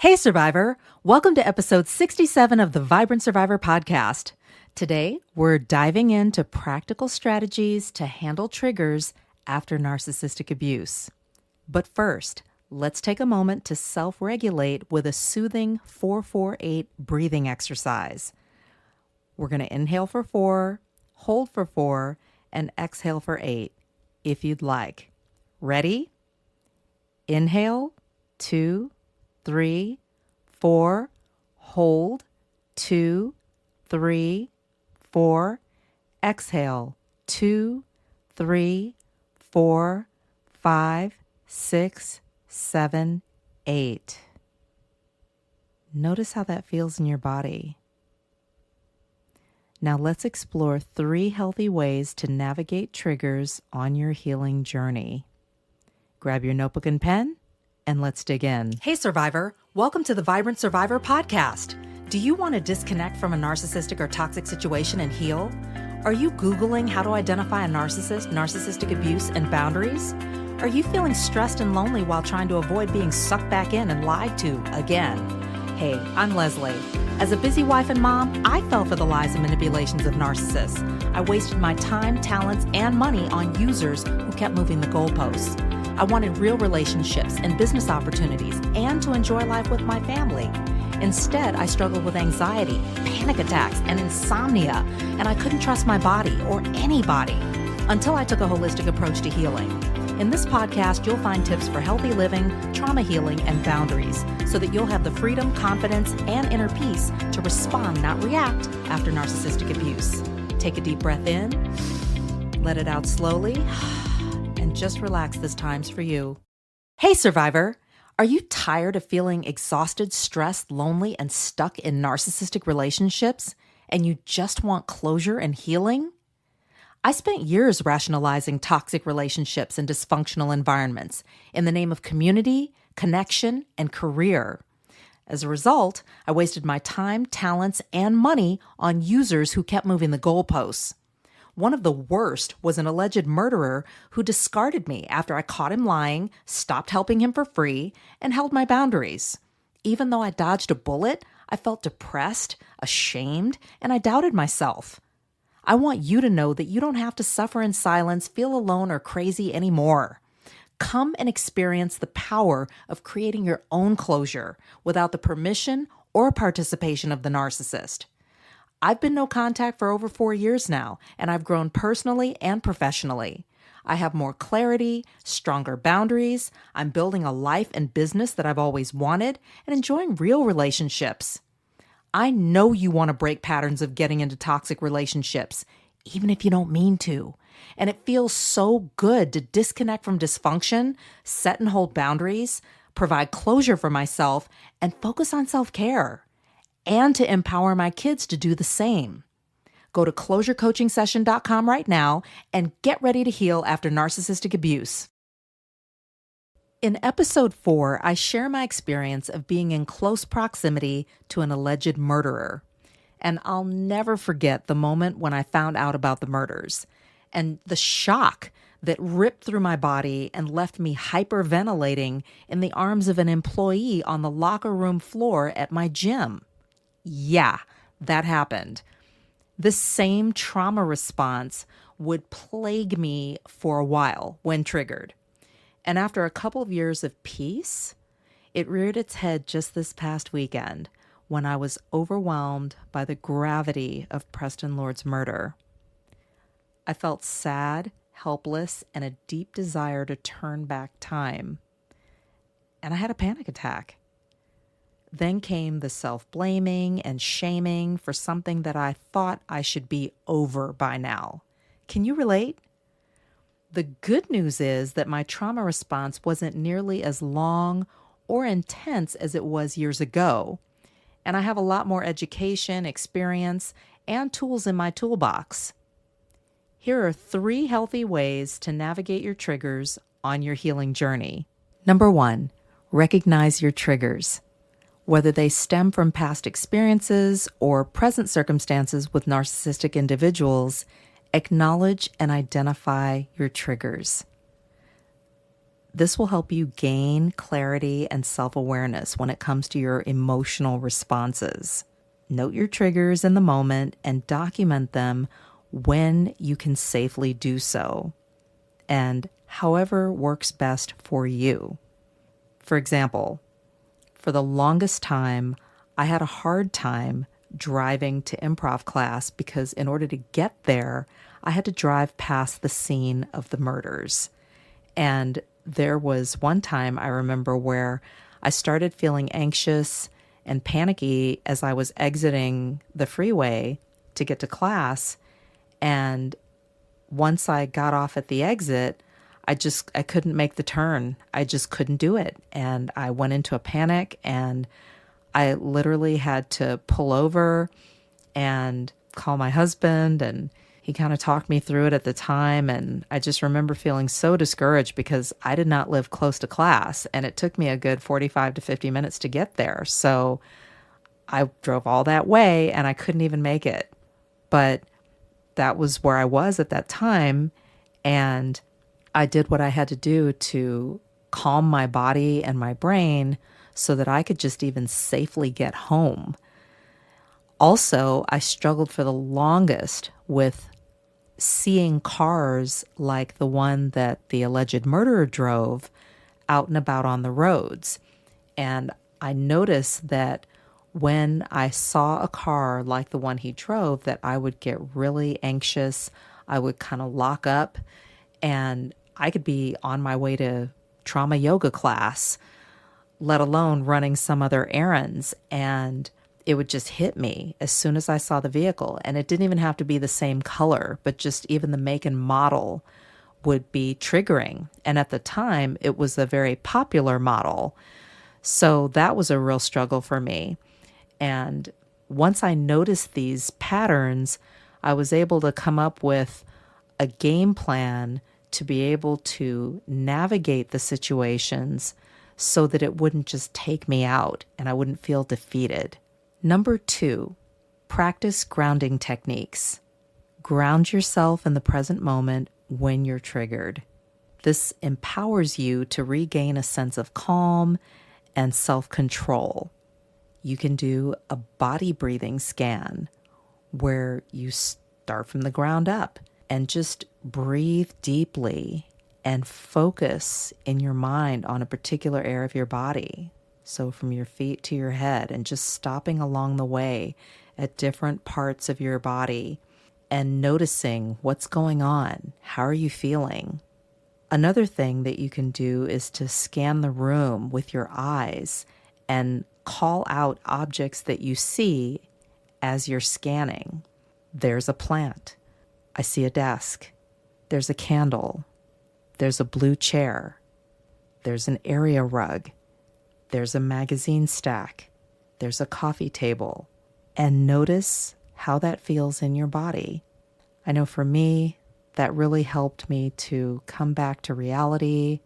Hey, Survivor! Welcome to episode 67 of the Vibrant Survivor podcast. Today, we're diving into practical strategies to handle triggers after narcissistic abuse. But first, let's take a moment to self-regulate with a soothing 4-4-8 breathing exercise. We're going to inhale for 4, hold for 4, and exhale for 8, if you'd like. Ready? Inhale, 2, 3, 4, hold, 2, 3, 4, exhale, 2, 3, 4, 5, 6, 7, 8. Notice how that feels in your body. Now let's explore 3 healthy ways to navigate triggers on your healing journey. Grab your notebook and pen, and let's dig in. Hey, Survivor! Welcome to the Vibrant Survivor podcast. Do you want to disconnect from a narcissistic or toxic situation and heal? Are you Googling how to identify a narcissist, narcissistic abuse, and boundaries? Are you feeling stressed and lonely while trying to avoid being sucked back in and lied to again? Hey, I'm Lesley. As a busy wife and mom, I fell for the lies and manipulations of narcissists. I wasted my time, talents, and money on users who kept moving the goalposts. I wanted real relationships and business opportunities and to enjoy life with my family. Instead, I struggled with anxiety, panic attacks, and insomnia, and I couldn't trust my body or anybody until I took a holistic approach to healing. In this podcast, you'll find tips for healthy living, trauma healing, and boundaries so that you'll have the freedom, confidence, and inner peace to respond, not react, after narcissistic abuse. Take a deep breath in, let it out slowly, and just relax. This time's for you. Hey, Survivor! Are you tired of feeling exhausted, stressed, lonely, and stuck in narcissistic relationships, and you just want closure and healing? I spent years rationalizing toxic relationships and dysfunctional environments in the name of community, connection, and career. As a result, I wasted my time, talents, and money on users who kept moving the goalposts. One of the worst was an alleged murderer who discarded me after I caught him lying, stopped helping him for free, and held my boundaries. Even though I dodged a bullet, I felt depressed, ashamed, and I doubted myself. I want you to know that you don't have to suffer in silence, feel alone, or crazy anymore. Come and experience the power of creating your own closure without the permission or participation of the narcissist. I've been no contact for over 4 years now, and I've grown personally and professionally. I have more clarity, stronger boundaries. I'm building a life and business that I've always wanted and enjoying real relationships. I know you want to break patterns of getting into toxic relationships, even if you don't mean to. And it feels so good to disconnect from dysfunction, set and hold boundaries, provide closure for myself, and focus on self-care. And to empower my kids to do the same. Go to closurecoachingsession.com right now and get ready to heal after narcissistic abuse. In episode 4, I share my experience of being in close proximity to an alleged murderer. And I'll never forget the moment when I found out about the murders and the shock that ripped through my body and left me hyperventilating in the arms of an employee on the locker room floor at my gym. Yeah, that happened. This same trauma response would plague me for a while when triggered. And after a couple of years of peace, it reared its head just this past weekend when I was overwhelmed by the gravity of Preston Lord's murder. I felt sad, helpless, and a deep desire to turn back time. And I had a panic attack. Then came the self-blaming and shaming for something that I thought I should be over by now. Can you relate? The good news is that my trauma response wasn't nearly as long or intense as it was years ago, and I have a lot more education, experience, and tools in my toolbox. Here are 3 healthy ways to navigate your triggers on your healing journey. Number 1, recognize your triggers. Whether they stem from past experiences or present circumstances with narcissistic individuals, acknowledge and identify your triggers. This will help you gain clarity and self-awareness when it comes to your emotional responses. Note your triggers in the moment and document them when you can safely do so, and however works best for you. For example, for the longest time, I had a hard time driving to improv class because in order to get there, I had to drive past the scene of the murders. And there was one time I remember where I started feeling anxious and panicky as I was exiting the freeway to get to class. And once I got off at the exit, I couldn't make the turn. I just couldn't do it. And I went into a panic and I literally had to pull over and call my husband, and he kind of talked me through it at the time. And I just remember feeling so discouraged because I did not live close to class and it took me a good 45 to 50 minutes to get there. So I drove all that way and I couldn't even make it. But that was where I was at that time. And I did what I had to do to calm my body and my brain so that I could just even safely get home. Also, I struggled for the longest with seeing cars like the one that the alleged murderer drove out and about on the roads. And I noticed that when I saw a car like the one he drove, that I would get really anxious. I would kind of lock up, and I could be on my way to trauma yoga class, let alone running some other errands. And it would just hit me as soon as I saw the vehicle. And it didn't even have to be the same color, but just even the make and model would be triggering. And at the time, it was a very popular model. So that was a real struggle for me. And once I noticed these patterns, I was able to come up with a game plan to be able to navigate the situations so that it wouldn't just take me out and I wouldn't feel defeated. Number 2, practice grounding techniques. Ground yourself in the present moment when you're triggered. This empowers you to regain a sense of calm and self-control. You can do a body breathing scan where you start from the ground up and just breathe deeply and focus in your mind on a particular area of your body. So from your feet to your head, and just stopping along the way at different parts of your body and noticing what's going on. How are you feeling? Another thing that you can do is to scan the room with your eyes and call out objects that you see as you're scanning. There's a plant. I see a desk. There's a candle. There's a blue chair. There's an area rug. There's a magazine stack. There's a coffee table. And notice how that feels in your body. I know for me, that really helped me to come back to reality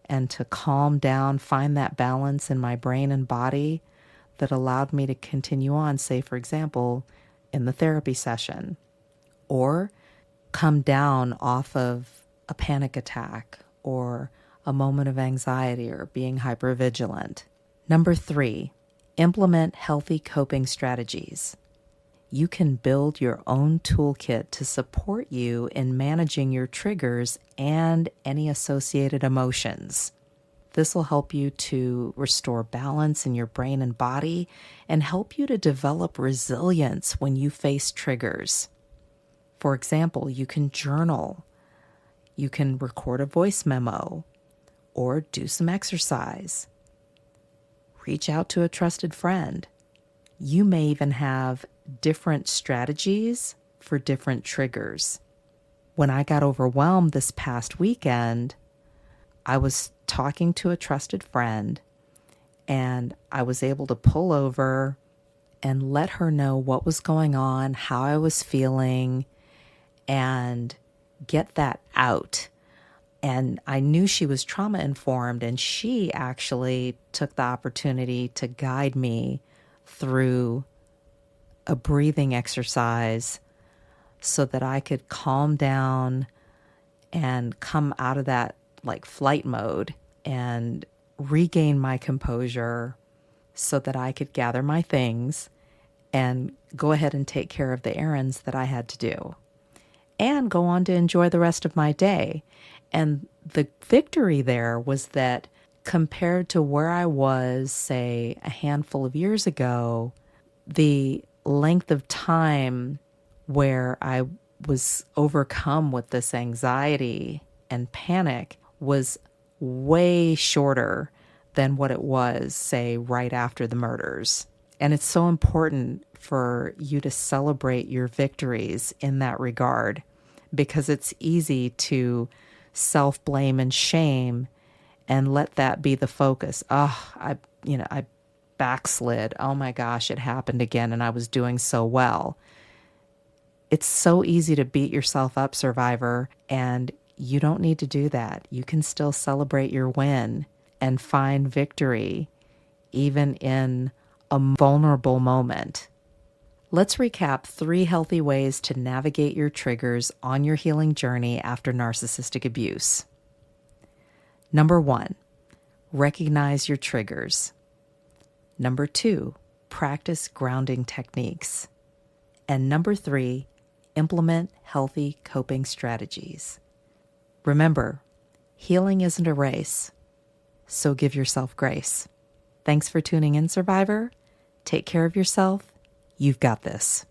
and to calm down, find that balance in my brain and body that allowed me to continue on, say, for example, in the therapy session, or come down off of a panic attack or a moment of anxiety or being hypervigilant. Number 3, implement healthy coping strategies. You can build your own toolkit to support you in managing your triggers and any associated emotions. This will help you to restore balance in your brain and body and help you to develop resilience when you face triggers. For example, you can journal, you can record a voice memo, or do some exercise. Reach out to a trusted friend. You may even have different strategies for different triggers. When I got overwhelmed this past weekend, I was talking to a trusted friend and I was able to pull over and let her know what was going on, how I was feeling, and get that out. And I knew she was trauma informed, and she actually took the opportunity to guide me through a breathing exercise so that I could calm down and come out of that like flight mode and regain my composure so that I could gather my things and go ahead and take care of the errands that I had to do and go on to enjoy the rest of my day. And the victory there was that compared to where I was, say, a handful of years ago, the length of time where I was overcome with this anxiety and panic was way shorter than what it was, say, right after the murders. And it's so important for you to celebrate your victories in that regard, because it's easy to self-blame and shame and let that be the focus. I backslid. Oh my gosh, it happened again and I was doing so well. It's so easy to beat yourself up, survivor, and you don't need to do that. You can still celebrate your win and find victory even in a vulnerable moment. Let's recap 3 healthy ways to navigate your triggers on your healing journey after narcissistic abuse. Number 1, recognize your triggers. Number 2, practice grounding techniques. And number 3, implement healthy coping strategies. Remember, healing isn't a race, so give yourself grace. Thanks for tuning in, survivor. Take care of yourself. You've got this.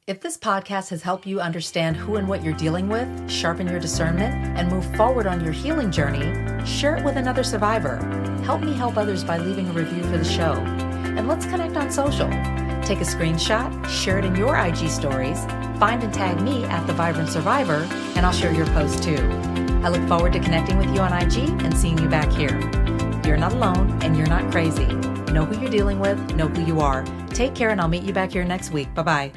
If this podcast has helped you understand who and what you're dealing with, sharpen your discernment, and move forward on your healing journey, share it with another survivor. Help me help others by leaving a review for the show. And let's connect on social. Take a screenshot, share it in your IG stories, find and tag me at The Vibrant Survivor, and I'll share your post too. I look forward to connecting with you on IG and seeing you back here. You're not alone and you're not crazy. Know who you're dealing with, know who you are. Take care, and I'll meet you back here next week. Bye-bye.